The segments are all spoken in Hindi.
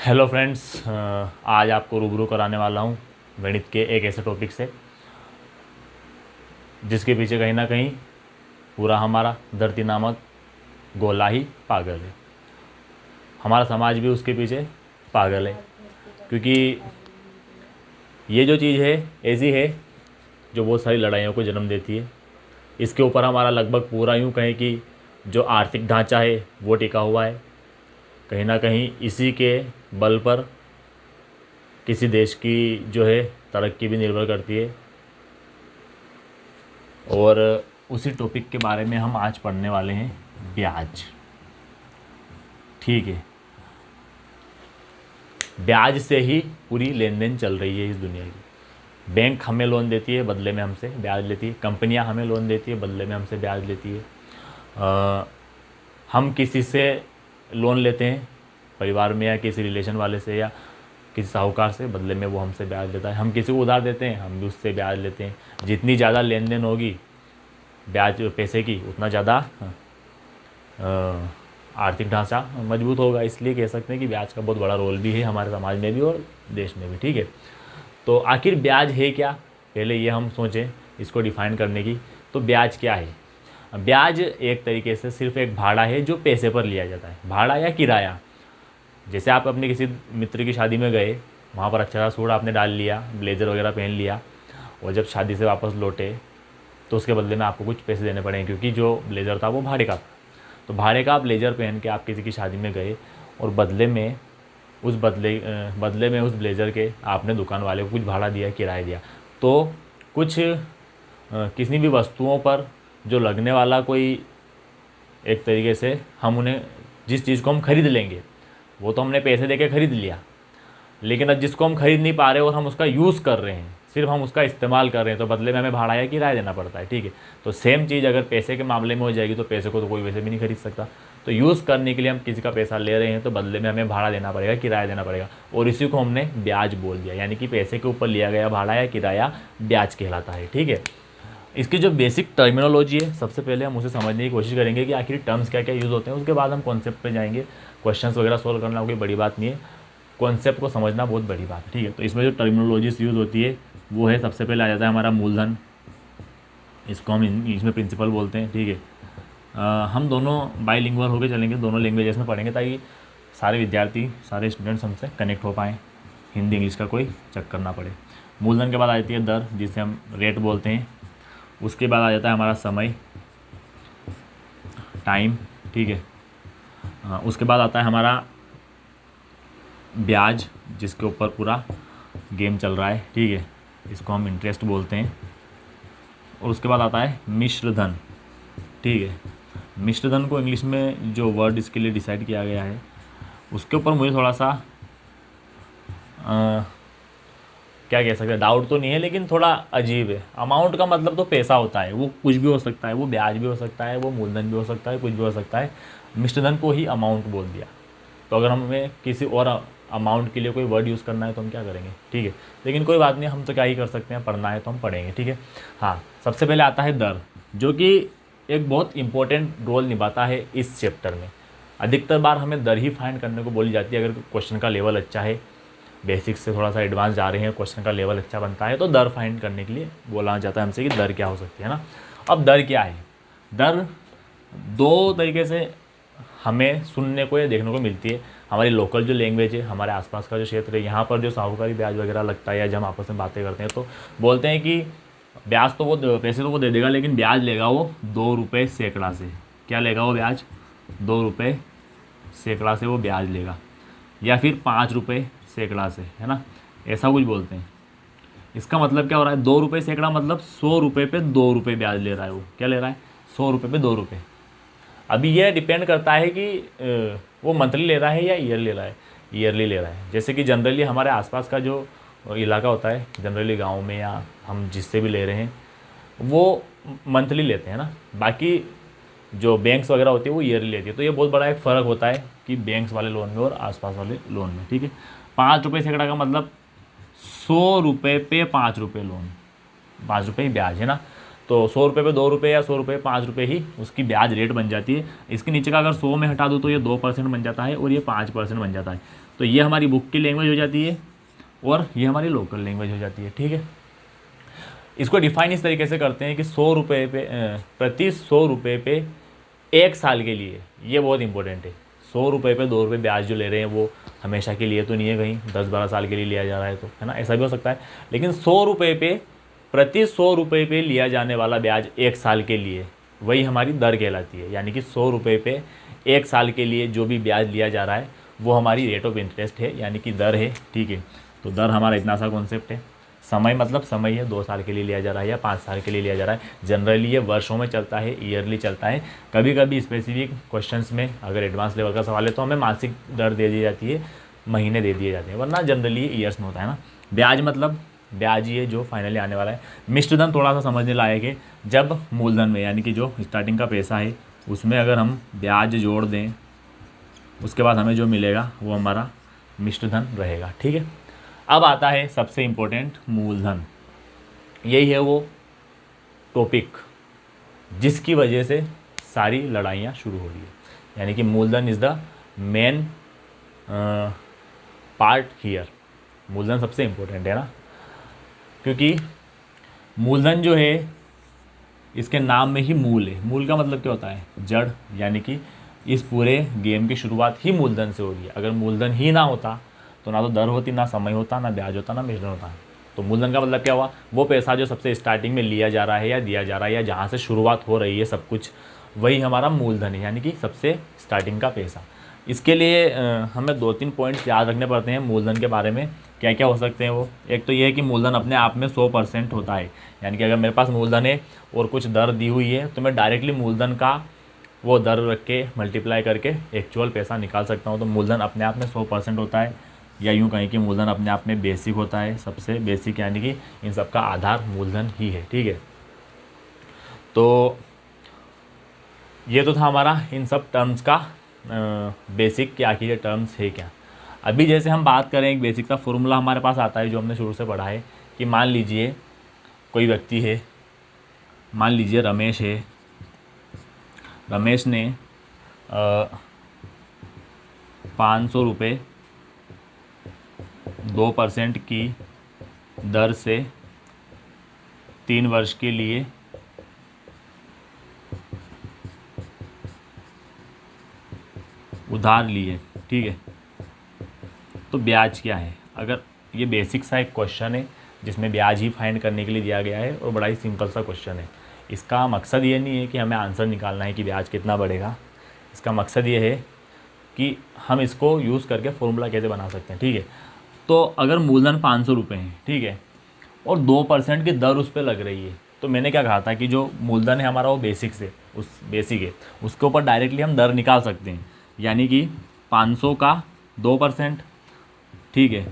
हेलो फ्रेंड्स, आज आपको रूबरू कराने वाला हूँ गणित के एक ऐसे टॉपिक से जिसके पीछे कहीं ना कहीं पूरा हमारा धरती नामक गोला ही पागल है। हमारा समाज भी उसके पीछे पागल है, क्योंकि ये जो चीज़ है ऐसी है जो बहुत सारी लड़ाइयों को जन्म देती है। इसके ऊपर हमारा लगभग पूरा यूँ कहें कि जो आर्थिक ढांचा है वो टिका हुआ है। कहीं ना कहीं इसी के बल पर किसी देश की जो है तरक्की भी निर्भर करती है। और उसी टॉपिक के बारे में हम आज पढ़ने वाले हैं, ब्याज। ठीक है, ब्याज से ही पूरी लेन देन चल रही है इस दुनिया की। बैंक हमें लोन देती है, बदले में हमसे ब्याज लेती है। कंपनियां हमें लोन देती है, बदले में हमसे ब्याज लेती है। हम किसी से लोन लेते हैं, परिवार में या किसी रिलेशन वाले से या किसी साहूकार से, बदले में वो हमसे ब्याज लेता है। हम किसी को उधार देते हैं, हम भी उससे ब्याज लेते हैं। जितनी ज़्यादा लेन देन होगी ब्याज पैसे की, उतना ज़्यादा आर्थिक ढांचा मजबूत होगा। इसलिए कह सकते हैं कि ब्याज का बहुत बड़ा रोल भी है हमारे समाज में भी और देश में भी। ठीक है, तो आखिर ब्याज है क्या, पहले ये हम सोचें इसको डिफ़ाइन करने की। तो ब्याज क्या है? ब्याज एक तरीके से सिर्फ एक भाड़ा है जो पैसे पर लिया जाता है, भाड़ा या किराया। जैसे आप अपने किसी मित्र की शादी में गए, वहाँ पर अच्छा सा सूट आपने डाल लिया, ब्लेज़र वगैरह पहन लिया, और जब शादी से वापस लौटे तो उसके बदले में आपको कुछ पैसे देने पड़ेंगे, क्योंकि जो ब्लेज़र था वो भाड़े का था। तो भाड़े का आप ब्लेज़र पहन के आप किसी की शादी में गए और बदले में उस ब्लेज़र के आपने दुकान वाले को कुछ भाड़ा दिया, किराया दिया। तो कुछ किसी भी वस्तुओं पर जो लगने वाला कोई एक तरीके से हम उन्हें जिस चीज़ को हम खरीद लेंगे वो तो हमने पैसे देके खरीद लिया, लेकिन अब जिसको हम खरीद नहीं पा रहे और हम उसका यूज़ कर रहे हैं, सिर्फ हम उसका इस्तेमाल कर रहे हैं, तो बदले में हमें भाड़ा या किराया देना पड़ता है। ठीक है, तो सेम चीज़ अगर पैसे के मामले में हो जाएगी तो पैसे को तो कोई वैसे भी नहीं खरीद सकता। तो यूज़ करने के लिए हम किसी का पैसा ले रहे हैं तो बदले में हमें भाड़ा देना पड़ेगा, किराया देना पड़ेगा, और इसी को हमने ब्याज बोल दिया। यानी कि पैसे के ऊपर लिया गया भाड़ा या किराया ब्याज कहलाता है। ठीक है, इसकी जो बेसिक टर्मिनोलॉजी है, सबसे पहले हम उसे समझने की कोशिश करेंगे कि आखिर टर्म्स क्या क्या यूज़ होते हैं। उसके बाद हम कॉन्सेप्ट पे जाएंगे। क्वेश्चंस वगैरह सोल्व करना कोई बड़ी बात नहीं है, कॉन्सेप्ट को समझना बहुत बड़ी बात है। ठीक है, तो इसमें जो टर्मिनोलॉजीज यूज़ होती है वो है, सबसे पहले आ जाता है हमारा मूलधन। इसको हम इंग्लिश में प्रिंसिपल बोलते हैं। ठीक है, हम दोनों बाईलिंगुअल होकर चलेंगे, दोनों लैंग्वेजेस में पढ़ेंगे ताकि सारे विद्यार्थी, सारे स्टूडेंट्स हमसे कनेक्ट हो पाएँ, हिंदी इंग्लिश का कोई चक्कर ना पड़े। मूलधन के बाद आ जाती है दर, जिसे हम रेट बोलते हैं। उसके बाद आ जाता है हमारा समय, टाइम। ठीक है, उसके बाद आता है हमारा ब्याज, जिसके ऊपर पूरा गेम चल रहा है। ठीक है, इसको हम इंटरेस्ट बोलते हैं। और उसके बाद आता है मिश्र धन। ठीक है, मिश्र धन को इंग्लिश में जो वर्ड इसके लिए डिसाइड किया गया है उसके ऊपर मुझे थोड़ा सा क्या कह सकते हैं, डाउट तो नहीं है, लेकिन थोड़ा अजीब है। अमाउंट का मतलब तो पैसा होता है, वो कुछ भी हो सकता है, वो ब्याज भी हो सकता है, वो मूलधन भी हो सकता है, कुछ भी हो सकता है। मिश्रधन को ही अमाउंट बोल दिया। तो अगर हमें किसी और अमाउंट के लिए कोई वर्ड यूज़ करना है तो हम क्या करेंगे? ठीक है, लेकिन कोई बात नहीं, हम तो क्या ही कर सकते हैं, पढ़ना है तो हम पढ़ेंगे। ठीक है, हाँ, सबसे पहले आता है दर, जो कि एक बहुत इंपॉर्टेंट रोल निभाता है इस चैप्टर में। अधिकतर बार हमें दर ही फाइंड करने को बोली जाती है। अगर क्वेश्चन का लेवल अच्छा है, बेसिक्स से थोड़ा सा एडवांस जा रहे हैं, क्वेश्चन का लेवल अच्छा बनता है, तो दर फाइंड करने के लिए बोला जाता है हमसे कि दर क्या हो सकती है ना। अब दर क्या है? दर दो तरीके से हमें सुनने को या देखने को मिलती है। हमारी लोकल जो लैंग्वेज है, हमारे आसपास का जो क्षेत्र है, यहाँ पर जो साहूकारी ब्याज वगैरह लगता है या जब हम आपस में बातें करते हैं तो बोलते हैं कि ब्याज तो वो, पैसे तो वो दे देगा, लेकिन ब्याज लेगा वो 2 रुपये सैकड़ा से। क्या लेगा वो ब्याज? 2 रुपये सैकड़ा से वो ब्याज लेगा, या फिर 5 रुपये सैकड़ा से, है ना, ऐसा कुछ बोलते हैं। इसका मतलब क्या हो रहा है? 2 रुपये सैकड़ा मतलब 100 रुपये पे 2 रुपये ब्याज ले रहा है। वो क्या ले रहा है? 100 रुपये पे 2 रुपये। अभी यह डिपेंड करता है कि वो मंथली ले रहा है या ईयरली ले रहा है। ईयरली ले रहा है, जैसे कि जनरली हमारे आसपास का जो इलाका होता है, जनरली गांव में या हम जिससे भी ले रहे हैं वो मंथली लेते हैं ना। बाकी जो बैंक्स वगैरह होती है वो ईयरली लेती है। तो ये बहुत बड़ा एक फ़र्क होता है कि बैंक्स वाले लोन में और आसपास वाले लोन में। ठीक है, 5 रुपये सैकड़ा का मतलब 100 रुपये पे 5 रुपये लोन, 5 रुपये ही ब्याज, है ना। तो 100 रुपये पे 2 रुपये या 100 रुपये 5 रुपये ही उसकी ब्याज रेट बन जाती है। इसके नीचे का अगर 100 में हटा दूँ तो ये 2% बन जाता है और ये 5% बन जाता है। तो ये हमारी बुक की लैंग्वेज हो जाती है और ये हमारी लोकल लैंग्वेज हो जाती है, ठीक है। इसको डिफाइन इस तरीके से करते हैं कि 100 रुपये पे प्रति 100 रुपये पे 1 साल के लिए, ये बहुत इंपॉर्टेंट है। 100 रुपये पे 2 रुपये ब्याज जो ले रहे हैं वो हमेशा के लिए तो नहीं है, कहीं 10-12 साल के लिए लिया जा रहा है तो, है ना, ऐसा भी हो सकता है। लेकिन 100 रुपये पे प्रति 100 रुपये पे लिया जाने वाला ब्याज 1 साल के लिए, वही हमारी दर कहलाती है। यानी कि 100 रुपये पे 1 साल के लिए जो भी ब्याज लिया जा रहा है वो हमारी रेट ऑफ इंटरेस्ट है, यानी कि दर है, ठीक है। तो दर हमारा इतना सा कॉन्सेप्ट है। समय मतलब समय है, 2 साल के लिए लिया जा रहा है या 5 साल के लिए लिया जा रहा है। जनरली ये वर्षों में चलता है, ईयरली चलता है। कभी कभी स्पेसिफिक क्वेश्चंस में अगर एडवांस लेवल का सवाल है तो हमें मासिक दर दे दी जाती है, महीने दे दिए जाते हैं, वरना जनरली ईयर्स में होता है ना। ब्याज मतलब ब्याज ही है जो फाइनली आने वाला है। मिश्रधन थोड़ा सा समझने लायक है। जब मूलधन में यानी कि जो स्टार्टिंग का पैसा है उसमें अगर हम ब्याज जोड़ दें, उसके बाद हमें जो मिलेगा वो हमारा मिश्रधन रहेगा, ठीक है। अब आता है सबसे इम्पोर्टेंट मूलधन। यही है वो टॉपिक जिसकी वजह से सारी लड़ाइयाँ शुरू हो रही है। यानी कि मूलधन is the main part here. मूलधन सबसे इम्पोर्टेंट है ना, क्योंकि मूलधन जो है इसके नाम में ही मूल है। मूल का मतलब क्या होता है? जड़। यानी कि इस पूरे गेम की शुरुआत ही मूलधन से हो रही है। अगर मूलधन ही ना होता तो ना तो दर होती, ना समय होता, ना ब्याज होता, ना मिश्रण होता। तो मूलधन का मतलब क्या हुआ? वो पैसा जो सबसे स्टार्टिंग में लिया जा रहा है या दिया जा रहा है या जहाँ से शुरुआत हो रही है सब कुछ, वही हमारा मूलधन है, यानी कि सबसे स्टार्टिंग का पैसा। इसके लिए हमें 2-3 पॉइंट्स याद रखने पड़ते हैं मूलधन के बारे में। क्या क्या हो सकते हैं वो? एक तो ये है कि मूलधन अपने आप में 100% होता है। यानी कि अगर मेरे पास मूलधन है और कुछ दर दी हुई है तो मैं डायरेक्टली मूलधन का वो दर रख के मल्टीप्लाई करके एक्चुअल पैसा निकाल सकता हूँ। तो मूलधन अपने आप में 100% होता है, या यूँ कहें कि मूलधन अपने आप में बेसिक होता है, सबसे बेसिक, यानी कि इन सब का आधार मूलधन ही है, ठीक है। तो ये तो था हमारा इन सब टर्म्स का बेसिक, कि आखिर ये टर्म्स है क्या। अभी जैसे हम बात करें, एक बेसिक सा फॉर्मूला हमारे पास आता है जो हमने शुरू से पढ़ा है, कि मान लीजिए कोई व्यक्ति है, मान लीजिए रमेश है। रमेश ने 500 रुपये 2% की दर से 3 वर्ष के लिए उधार लिए, ठीक है। तो ब्याज क्या है? अगर ये बेसिक सा एक क्वेश्चन है जिसमें ब्याज ही फाइंड करने के लिए दिया गया है और बड़ा ही सिंपल सा क्वेश्चन है। इसका मकसद ये नहीं है कि हमें आंसर निकालना है कि ब्याज कितना बढ़ेगा। इसका मकसद ये है कि हम इसको यूज़ करके फॉर्मूला कैसे बना सकते हैं, ठीक है। तो अगर मूलधन 500 रुपये है, ठीक है, और 2% की दर उस पर लग रही है, तो मैंने क्या कहा था कि जो मूलधन है हमारा वो बेसिक से, उस बेसिक है उसके ऊपर डायरेक्टली हम दर निकाल सकते हैं। यानी कि 500 का 2%, ठीक है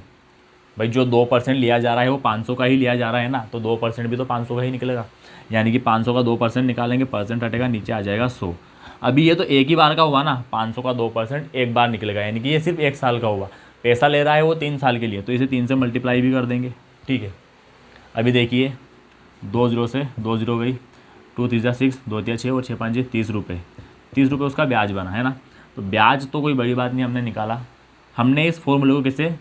भाई, जो 2% लिया जा रहा है वो 500 का ही लिया जा रहा है ना, तो 2% भी तो 500 का ही निकलेगा। यानी कि 500 का 2% निकालेंगे, परसेंट हटेगा, नीचे आ जाएगा 100। अभी ये तो एक ही बार का हुआ ना, 500 का 2% एक बार निकलेगा, यानी कि ये सिर्फ 1 साल का हुआ। पैसा ले रहा है वो 3 साल के लिए, तो इसे 3 से मल्टीप्लाई भी कर देंगे, ठीक है। अभी देखिए 2 0 से 2 0 गई, 2 3 6, 2 3 6 और 6 5 30 रुपये। 30 रुपये उसका ब्याज बना है ना। तो ब्याज तो कोई बड़ी बात नहीं, हमने निकाला। हमने इस फॉर्मूले को कैसे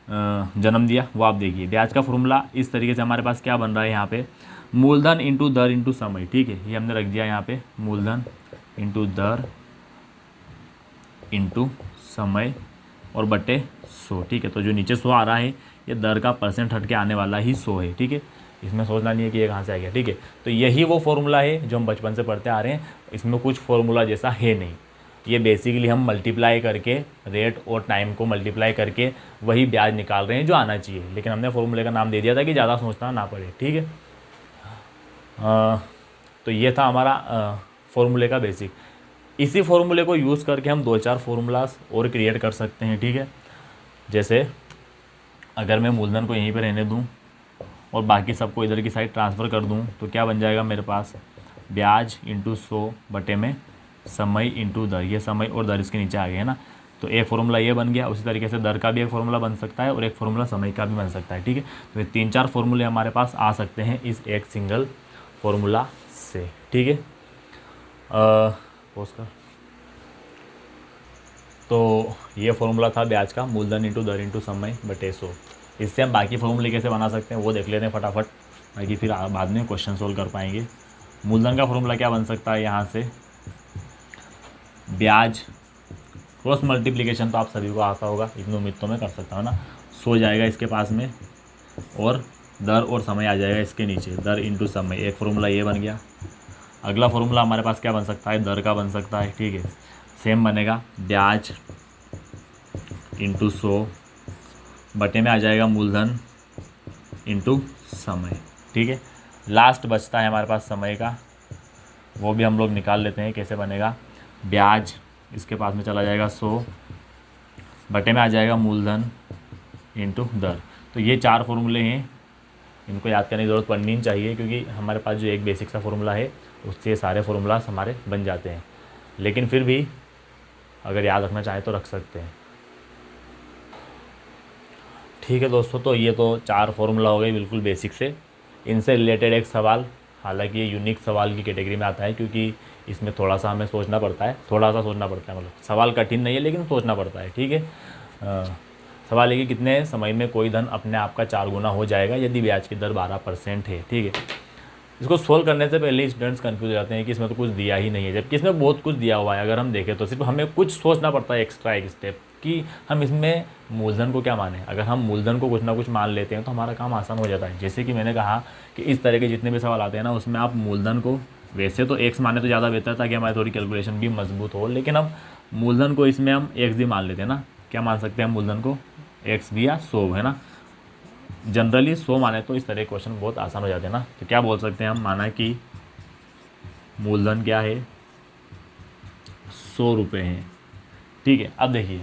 जन्म दिया वो आप देखिए। ब्याज का फॉर्मूला इस तरीके से हमारे पास क्या बन रहा है यहाँ पे, मूलधन इंटू दर इंटू समय, ठीक है। ये हमने रख दिया यहाँ पे, मूलधन इंटू दर इंटू समय और बटे 100, ठीक है। तो जो नीचे 100 आ रहा है ये दर का परसेंट हट के आने वाला ही 100 है, ठीक है। इसमें सोचना नहीं है कि ये कहाँ से आ गया, ठीक है। तो यही वो फॉर्मूला है जो हम बचपन से पढ़ते आ रहे हैं। इसमें कुछ फॉर्मूला जैसा है नहीं, ये बेसिकली हम मल्टीप्लाई करके रेट और टाइम को मल्टीप्लाई करके वही ब्याज निकाल रहे हैं जो आना चाहिए। लेकिन हमने फॉर्मूले का नाम दे दिया था कि ज़्यादा सोचना ना पड़े, ठीक है। तो ये था हमारा फॉर्मूले का बेसिक। इसी फॉर्मूले को यूज़ करके हम 2-4 फॉर्मूलाज और क्रिएट कर सकते हैं, ठीक है। जैसे अगर मैं मूलधन को यहीं पे रहने दूं और बाकी सबको इधर की साइड ट्रांसफ़र कर दूं तो क्या बन जाएगा मेरे पास, ब्याज इंटू 100 बटे में समय इंटू दर। ये समय और दर इसके नीचे आ गए है ना। तो एक फॉर्मूला ये बन गया। उसी तरीके से दर का भी एक फॉर्मूला बन सकता है और एक फॉर्मूला समय का भी बन सकता है, ठीक है। तो ये 3-4 फॉर्मूले हमारे पास आ सकते हैं इस एक सिंगल फॉर्मूला से, ठीक है। पोस्ट कर। तो ये फॉर्मूला था ब्याज का, मूलधन इंटू दर इंटू समय बटे 100। इससे हम बाकी फॉर्मूले कैसे बना सकते हैं वो देख लेते हैं फटाफट, ताकि फिर बाद में क्वेश्चन सोल्व कर पाएंगे। मूलधन का फॉर्मूला क्या बन सकता है, यहाँ से ब्याज क्रॉस मल्टीप्लिकेशन तो आप सभी को आता होगा, इतनी उम्मीद तो मैं कर सकता हूँ ना। 100 जाएगा इसके पास में और दर और समय आ जाएगा इसके नीचे, दर इंटू समय। एक फार्मूला ये बन गया। अगला फार्मूला हमारे पास क्या बन सकता है, दर का बन सकता है, ठीक है। सेम बनेगा, ब्याज इंटू 100 बटे में आ जाएगा मूलधन इंटू समय, ठीक है। लास्ट बचता है हमारे पास समय का, वो भी हम लोग निकाल लेते हैं कैसे बनेगा। ब्याज इसके पास में चला जाएगा 100 बटे में आ जाएगा मूलधन इंटू दर। तो ये 4 फार्मूले हैं, इनको याद करने की ज़रूरत पड़नी नहीं चाहिए, क्योंकि हमारे पास जो एक बेसिक सा फार्मूला है उससे ये सारे फार्मूलास हमारे बन जाते हैं। लेकिन फिर भी अगर याद रखना चाहे तो रख सकते हैं, ठीक है दोस्तों। तो ये तो 4 फार्मूला हो गए बिल्कुल बेसिक से। इनसे रिलेटेड एक सवाल, हालांकि ये यूनिक सवाल की कैटेगरी में आता है, क्योंकि इसमें थोड़ा सा हमें सोचना पड़ता है, मतलब सवाल कठिन नहीं है लेकिन सोचना पड़ता है, ठीक है। सवाल है कि कितने समय में कोई धन अपने आप का 4 गुना हो जाएगा यदि ब्याज की दर 12% है, ठीक है। इसको सोल्व करने से पहले स्टूडेंट्स कंफ्यूज हो जाते हैं कि इसमें तो कुछ दिया ही नहीं है, जबकि इसमें बहुत कुछ दिया हुआ है। अगर हम देखें तो सिर्फ हमें कुछ सोचना पड़ता है एक्स्ट्रा एक स्टेप, कि हम इसमें मूलधन को क्या माने। अगर हम मूलधन को कुछ ना कुछ मान लेते हैं तो हमारा काम आसान हो जाता है। जैसे कि मैंने कहा कि इस तरह के जितने भी सवाल आते हैं ना, उसमें आप मूलधन को वैसे तो एक्स माने तो ज़्यादा बेहतर है, ताकि हमारी थोड़ी कैलकुलेशन भी मजबूत हो। लेकिन अब मूलधन को इसमें हम एक्स भी मान लेते हैं ना, क्या मान सकते हैं हम मूलधन को, एक्स भी या 100 है ना। जनरली 100 माने तो इस तरह के क्वेश्चन बहुत आसान हो जाते हैं ना। तो क्या बोल सकते हैं हम, माना कि मूलधन क्या है, 100 रुपये है, ठीक है। अब देखिए,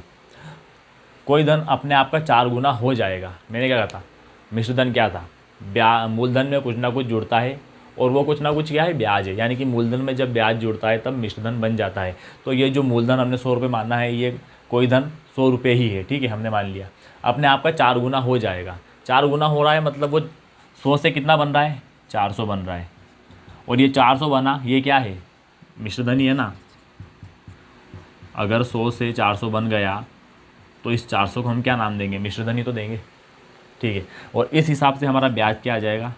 कोई धन अपने आप का 4 गुना हो जाएगा, मैंने क्या कहा था, मिश्र धन क्या था, मूलधन में कुछ ना कुछ जुड़ता है और वो कुछ ना कुछ क्या है, ब्याज है। यानी कि मूलधन में जब ब्याज जुड़ता है तब मिश्र धन बन जाता है। तो ये जो मूलधन हमने 100 रुपये माना है, ये कोई धन 100 रुपये ही है, ठीक है, हमने मान लिया। अपने आप का 4 गुना हो जाएगा, 4 गुना हो रहा है मतलब वो 100 से कितना बन रहा है, 400 बन रहा है। और ये 400 बना, ये क्या है, मिश्र धन ही है ना। अगर 100 से 400 बन गया तो इस 400 को हम क्या नाम देंगे, मिश्र धन ही तो देंगे, ठीक है। और इस हिसाब से हमारा ब्याज क्या आ जाएगा,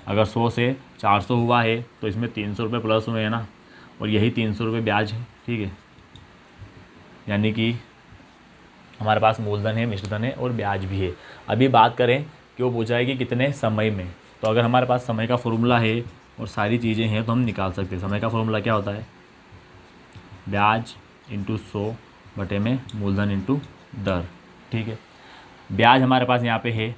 अगर 100 से 400 हुआ है तो इसमें 300 रुपये प्लस हुए हैं ना, और यही 300 रुपये ब्याज है, ठीक है। यानी कि हमारे पास मूलधन है, मिश्र धन है और ब्याज भी है। अभी बात करें कि वो पूछा है कि कितने समय में, तो अगर हमारे पास समय का फॉर्मूला है और सारी चीज़ें हैं तो हम निकाल सकते हैं। समय का फॉर्मूला क्या होता है, ब्याज इंटू 100 बटे में मूलधन इंटू दर, ठीक है। ब्याज हमारे पास यहाँ पे है,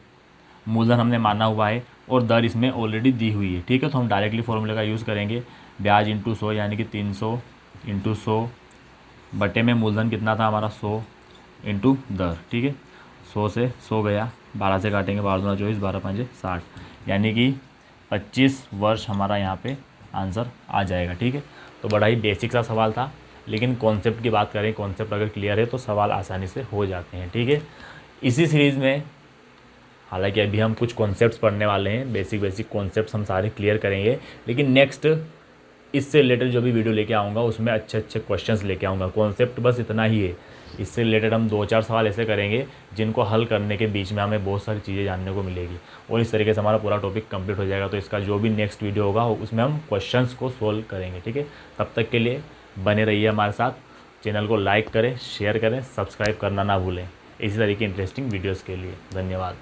मूलधन हमने माना हुआ है और दर इसमें ऑलरेडी दी हुई है, ठीक है। तो हम डायरेक्टली फॉर्मूले का यूज़ करेंगे, ब्याज इंटू 100 यानी कि 300 इंटू 100 बटे में मूलधन कितना था हमारा, 100 इंटू दर, ठीक है। 100 से 100 गया, 12 से काटेंगे, 12 दूना 24, 12 पंजे 60, यानी कि 25 वर्ष हमारा यहाँ पे आंसर आ जाएगा, ठीक है। तो बड़ा ही बेसिक सा सवाल था, लेकिन कॉन्सेप्ट की बात करें, कॉन्सेप्ट अगर क्लियर है तो सवाल आसानी से हो जाते हैं, ठीक है। इसी सीरीज़ में हालांकि अभी हम कुछ कॉन्सेप्ट्स पढ़ने वाले हैं, बेसिक कॉन्सेप्ट्स हम सारे क्लियर करेंगे, लेकिन नेक्स्ट इससे रिलेटेड जो भी वीडियो लेके आऊँगा उसमें अच्छे क्वेश्चंस लेके आऊँगा। कॉन्सेप्ट बस इतना ही है, इससे रिलेटेड हम 2-4 सवाल ऐसे करेंगे जिनको हल करने के बीच में हमें बहुत सारी चीज़ें जानने को मिलेगी, और इस तरीके से हमारा पूरा टॉपिक कंप्लीट हो जाएगा। तो इसका जो भी नेक्स्ट वीडियो होगा उसमें हम क्वेश्चंस को सोल्व करेंगे, ठीक है। तब तक के लिए बने रहिए हमारे साथ, चैनल को लाइक करें, शेयर करें, सब्सक्राइब करना ना भूलें इसी तरह की इंटरेस्टिंग वीडियोज़ के लिए। धन्यवाद।